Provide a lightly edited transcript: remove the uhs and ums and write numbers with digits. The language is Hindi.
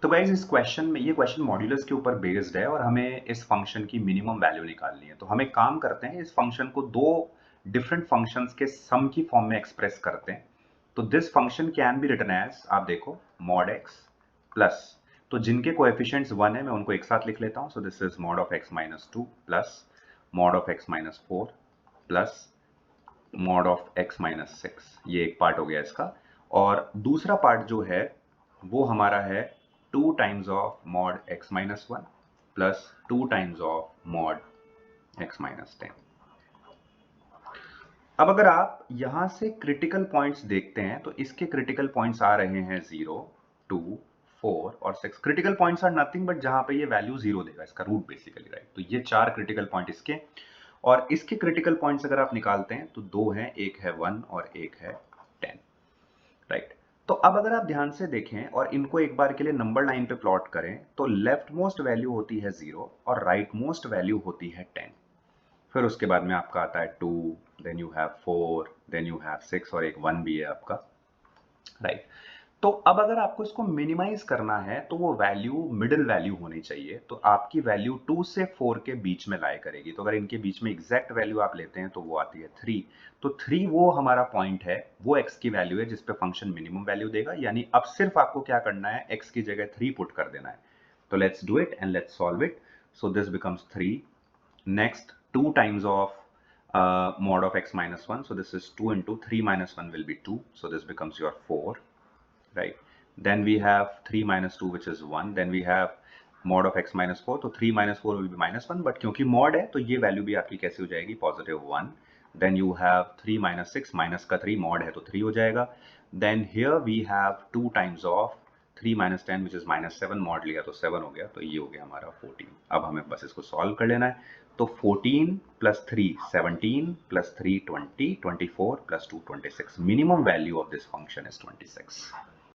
तो गाइज इस क्वेश्चन में, ये क्वेश्चन मॉड्यूलस के ऊपर बेस्ड है और हमें इस फंक्शन की मिनिमम वैल्यू निकालनी है। तो हम एक काम करते हैं, इस फंक्शन को दो डिफरेंट फंक्शंस के सम की फॉर्म में एक्सप्रेस करते हैं। तो this function can be written as, आप देखो, मॉड एक्स प्लस, तो जिनके कोएफिशिएंट्स 1 है मैं उनको एक साथ लिख लेता हूं। So this is mod of x minus 2 plus mod of x minus 4 plus mod of x minus 6। ये एक पार्ट हो गया इसका। और दूसरा पार्ट जो है वो हमारा है 2 times of mod x minus 1 plus 2 times of mod x minus 10। अब अगर आप यहां से क्रिटिकल पॉइंट्स देखते हैं तो इसके क्रिटिकल पॉइंट्स आ रहे हैं 0, 2, 4 और 6। Critical points are nothing but जहां पे ये वैल्यू 0 देगा, इसका रूट बेसिकली, राइट। तो ये 4 क्रिटिकल पॉइंट इसके, और इसके क्रिटिकल पॉइंट्स अगर आप निकालते हैं तो 2 हैं, एक है 1 और एक है 10, राइट। तो अब अगर आप ध्यान से देखें और इनको एक बार के लिए नंबर लाइन पे प्लॉट करें तो लेफ्ट मोस्ट वैल्यू होती है 0 और राइट मोस्ट वैल्यू होती है 10। फिर उसके बाद में आपका आता है 2, then you have 4, then you have 6 और एक 1 भी है आपका, राइट। तो अब अगर आपको इसको मिनिमाइज करना है तो वो वैल्यू मिडिल वैल्यू होनी चाहिए। तो आपकी वैल्यू 2 से 4 के बीच में लाए करेगी। तो अगर इनके बीच में एग्जैक्ट वैल्यू आप लेते हैं तो वो आती है 3। तो 3 वो हमारा पॉइंट है, वो x की वैल्यू है जिस पे फंक्शन मिनिमम वैल्यू देगा। यानी अब सिर्फ आपको क्या करना है, x की जगह 3 पुट कर देना है। तो let's do it and let's solve it. So this becomes 3। Next, 2 times of mod of x minus 1. So this is 2 into 3 minus 1 will be 2. So this becomes your 4, right? Then we have 3 minus 2, which is 1. Then we have mod of x minus 4. So 3 minus 4 will be minus 1. But क्योंकि mod है तो ये वैल्यू भी आपकी कैसे हो जाएगी, positive 1. Then you have 3 minus 6. Minus का 3, mod है तो 3 हो जाएगा. Then here we have 2 times of 3 minus 10 which is minus 7. mod लिया तो 7 हो गया, तो ये हो गया हमारा 14. अब हमें बस इसको सॉल्व कर लेना है। तो 14 plus 3 17 plus 3 20, 24 plus 2 26। Minimum value of this function is 26।